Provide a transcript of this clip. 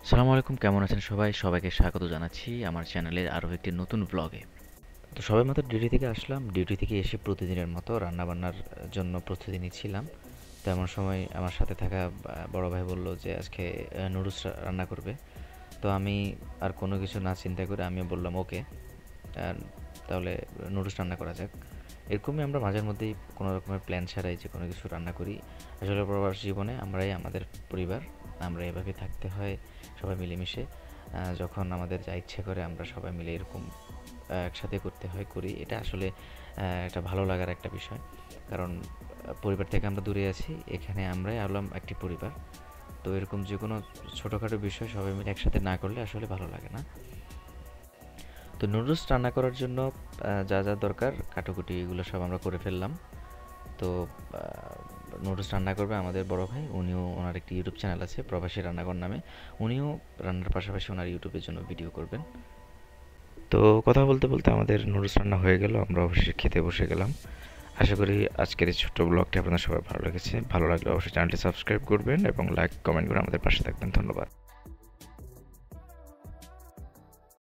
সালামু আলাইকুম, কেমন আছেন সবাই? সবাইকে স্বাগত জানাচ্ছি আমার চ্যানেলের আরও একটি নতুন ব্লগে। তো সবাই মাত্র ডিউটি থেকে আসলাম। ডিউটি থেকে এসে প্রতিদিনের মতো রান্নাবান্নার জন্য প্রস্তুতি নিচ্ছিলাম। তো এমন সময় আমার সাথে থাকা বড় ভাই বলল যে আজকে নুডলস রান্না করবে। তো আমি আর কোনো কিছু না চিন্তা করে আমিও বললাম ওকে, তাহলে নুডলস রান্না করা যাক। এরকমই আমরা মাঝের মধ্যেই কোনো রকমের প্ল্যান ছাড়াই যে কোনো কিছু রান্না করি। আসলে প্রবাসী জীবনে আমরাই আমাদের পরিবার, আমরা এভাবে থাকতে হয় সবাই মিলেমিশে। যখন আমাদের যা ইচ্ছে করে আমরা সবাই মিলে এরকম একসাথে করতে হয়, করি। এটা আসলে একটা ভালো লাগার একটা বিষয়। কারণ পরিবার থেকে আমরা দূরে আছি, এখানে আমরাই হলাম একটি পরিবার। তো এরকম যে কোনো ছোটোখাটো বিষয় সবাই মিলে একসাথে না করলে আসলে ভালো লাগে না। তো নুডলস রান্না করার জন্য যা যা দরকার কাটাকুটি এগুলো সব আমরা করে ফেললাম। তো নুডলস রান্না করবে আমাদের বড় ভাই, উনিও ওনার একটি ইউটিউব চ্যানেল আছে প্রবাসী রান্নাঘর নামে। উনিও রান্নার পাশাপাশি ওনার ইউটিউবের জন্য ভিডিও করবেন। তো কথা বলতে বলতে আমাদের নুডলস রান্না হয়ে গেল, আমরা অবশ্যই খেতে বসে গেলাম। আশা করি আজকের এই ছোট্ট ব্লগটি আপনাদের সবার ভালো লেগেছে। ভালো লাগলে অবশ্যই চ্যানেলটি সাবস্ক্রাইব করবেন এবং লাইক কমেন্ট করে আমাদের পাশে থাকবেন। ধন্যবাদ।